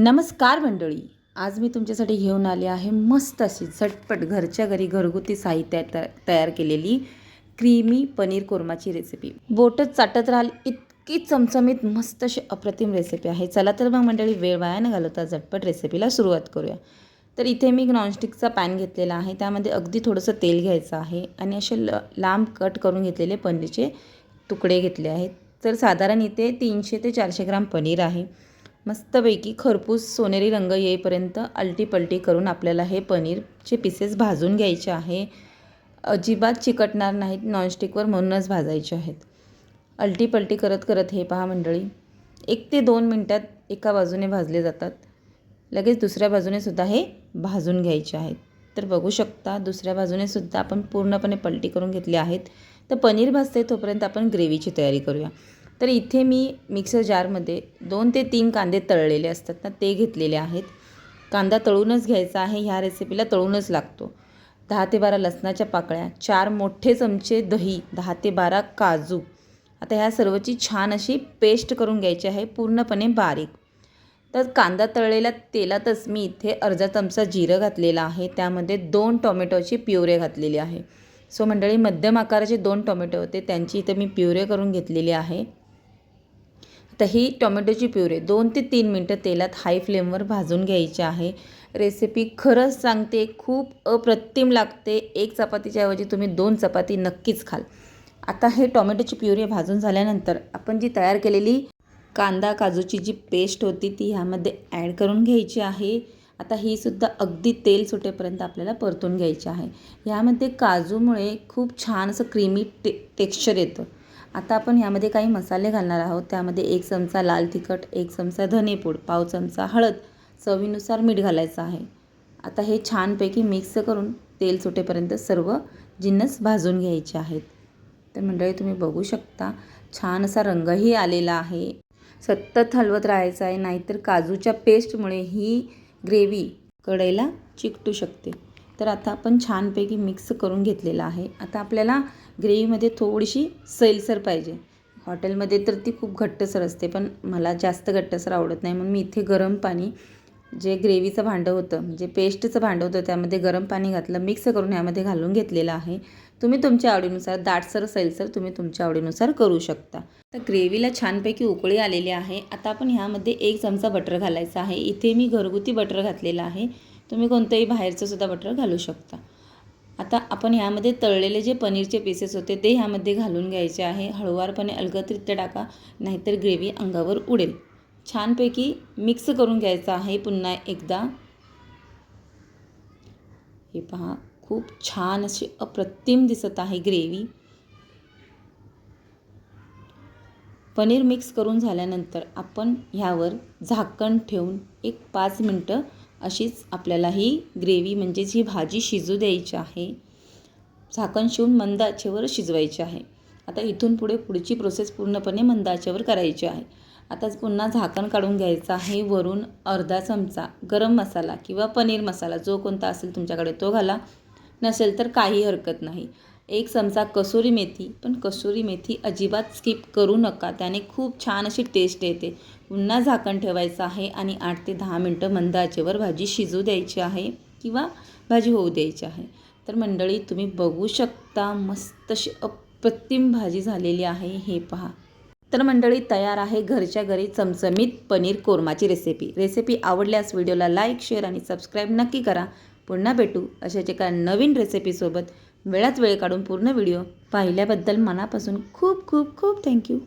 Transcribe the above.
नमस्कार मंडळी, आज मी तुमच्यासाठी घेऊन आले आहे मस्त अशी झटपट घरच्या घरी घरगुती साहित्य तयार केलेली क्रीमी पनीर कोरमाची रेसिपी। बोटच चाटत राहाल इतकी चमचमीत मस्त अशी अप्रतिम रेसिपी आहे। चला तर मग मंडळी, वेळ वाया न घालवता झटपट रेसिपीला सुरुवात करूया। तर इथे मी नॉनस्टिकचा पॅन घेतलेला आहे, त्यामध्ये अगदी थोडंसं तेल घ्यायचं आहे आणि असे लांब कट करून घेतलेले पनीरचे तुकडे घेतले आहेत। तर साधारण इथे 300 ते 400 ग्राम पनीर आहे। मस्तपैकी खरपूस सोनेरी रंग येईपर्यंत आलटी-पलटी करून आपल्याला हे पनीरचे पीसेस भाजून घ्यायचे आहे। अजिबात चिकटणार नाहीत, नॉनस्टिकवर म्हणूनच भाजायचे आहेत। आलटी-पलटी करत करत हे पहा मंडळी, 1 ते 2 मिनिटात एका बाजूने भाजले जातात। लगेच दुसऱ्या बाजूने सुद्धा हे भाजून घ्यायचे आहेत। तर बघू शकता, दुसऱ्या बाजूने सुद्धा आपण पूर्णपणे पलटी करून घेतले आहेत। तर पनीर भाजते तोपर्यंत आपण ग्रेव्हीची तयारी करूया। तर इथे मी मिक्सर जारमध्ये 2 ते 3 कांदे तळलेले असतात ना, ते घेतलेले आहेत। कांदा तळूनच घ्यायचा आहे, ह्या रेसिपीला तळूनच लागतो। 10 ते 12 लसणाच्या पाकळ्या, 4 मोठे चमचे दही, 10 ते 12 काजू। आता ह्या सर्वची छान अशी पेस्ट करून घ्यायची आहे, पूर्णपणे बारीक। तर कांदा तळलेल्या तेलातच मी इथे अर्धा चमचा जिरं घातलेला आहे, त्यामध्ये 2 टोमॅटोची प्युरे घातलेली आहे। सो मंडळी, मध्यम आकाराचे 2 टोमॅटो होते, त्यांची इथे मी प्युरे करून घेतलेली आहे। तर ही टोमॅटोची प्युरे 2 ते 3 मिनटं तेलात हाय फ्लेमवर भाजून घ्यायची आहे। रेसिपी खरंच सांगते, खूप अप्रतिम लागते। 1 चपातीच्या ऐवजी तुम्ही 2 चपाती नक्कीच खाल। आता हे टोमॅटोची प्युरे भाजून झाल्यानंतर आपण जी तयार केलेली कांदा काजूची जी पेस्ट होती ती ह्यामध्ये ॲड करून घ्यायची आहे। आता ही सुद्धा अगदी तेल सुटेपर्यंत आपल्याला परतून घ्यायची आहे। ह्यामध्ये काजूमुळे खूप छान असं क्रीमी टेक्स्चर येतं। आता आपण ह्यामध्ये काही मसाले घालणार आहोत, त्यामध्ये 1 चमचा लाल तिखट, 1 चमचा धनेपूड, पाव चमचा हळद, चवीनुसार मीठ घालायचं आहे। आता हे छानपैकी मिक्स करून तेल सुटेपर्यंत सर्व जिन्नस भाजून घ्यायचे आहेत। तर मंडळी, तुम्ही बघू शकता, छान असा रंगही आलेला आहे। सतत हलवत राहायचं आहे, नाहीतर काजूच्या पेस्टमुळे ही ग्रेव्ही कढईला चिकटू शकते। तर आता आपण छानपैकी मिक्स करून घेतलेला आहे। आता आपल्याला ग्रेव्हीमध्ये थोडीशी सैलसर पाहिजे। हॉटेलमध्ये तर ती खूप घट्टसर असते, पण मला जास्त घट्टसर आवडत नाही, म्हणून मी इथे गरम पाणी, जे ग्रेव्हीचं भांडं होतं, म्हणजे पेस्टचं भांडं होतं, त्यामध्ये गरम पाणी घातलं, मिक्स करून ह्यामध्ये घालून घेतलेलं आहे। तुम्ही तुमच्या आवडीनुसार दाटसर सैलसर तुम्ही तुमच्या आवडीनुसार करू शकता। तर ग्रेव्हीला छानपैकी उकळी आलेली आहे। आता आपण ह्यामध्ये 1 चमचा बटर घालायचा आहे। इथे मी घरगुती बटर घातलेलं आहे, तुम्ही कोणतंही बाहेरचं सुद्धा बटर घालू शकता। आता आपण ह्यामध्ये तळलेले जे पनीरचे पीसेस होते ते ह्यामध्ये घालून घ्यायचे आहे। हळूवारपणे अलगदरित्या टाका, नाहीतर ग्रेव्ही अंगावर उडेल। छानपैकी मिक्स करून घ्यायचं आहे पुन्हा एकदा। हे पहा, खूप छान अशी अप्रतिम दिसत आहे ग्रेव्ही। पनीर मिक्स करून झाल्यानंतर आपण ह्यावर झाकण ठेवून 5 मिनटं अशीच आपल्याला ही ग्रेव्ही, म्हणजेच ही भाजी शिजू द्यायची आहे। झाकण ठेवून मंद आचेवर शिजवायची आहे। आता इथून पुढे पुढची प्रोसेस पूर्णपणे मंद आचेवर करायची आहे। आता पुन्हा झाकण काढून घ्यायचं आहे। वरून अर्धा चमचा गरम मसाला किंवा पनीर मसाला जो कोणता असेल तुमच्याकडे तो घाला, नसेल तर काही हरकत नाही। 1 चमचा कसुरी मेथी, पण कसुरी मेथी अजिबात स्किप करू नका, त्याने खूप छान अशी टेस्ट येते। पुन्हा झाकण ठेवायचं आहे आणि 8 ते 10 मिनटं मंद आचेवर भाजी शिजू द्यायची आहे किंवा भाजी होऊ द्यायची आहे। तर मंडळी, तुम्ही बघू शकता, मस्त अशी अप्रतिम भाजी झालेली आहे। हे पहा। तर मंडळी, तयार आहे घरच्या घरी चमचमीत पनीर कोरमाची रेसिपी आवडल्यास व्हिडिओला लाईक, शेअर आणि सबस्क्राईब नक्की करा। पुन्हा भेटू अशाच एका नवीन रेसिपीसोबत। वेळात वेळ काढून पूर्ण व्हिडिओ पाहिल्याबद्दल मनापासून खूप खूप खूप थँक्यू।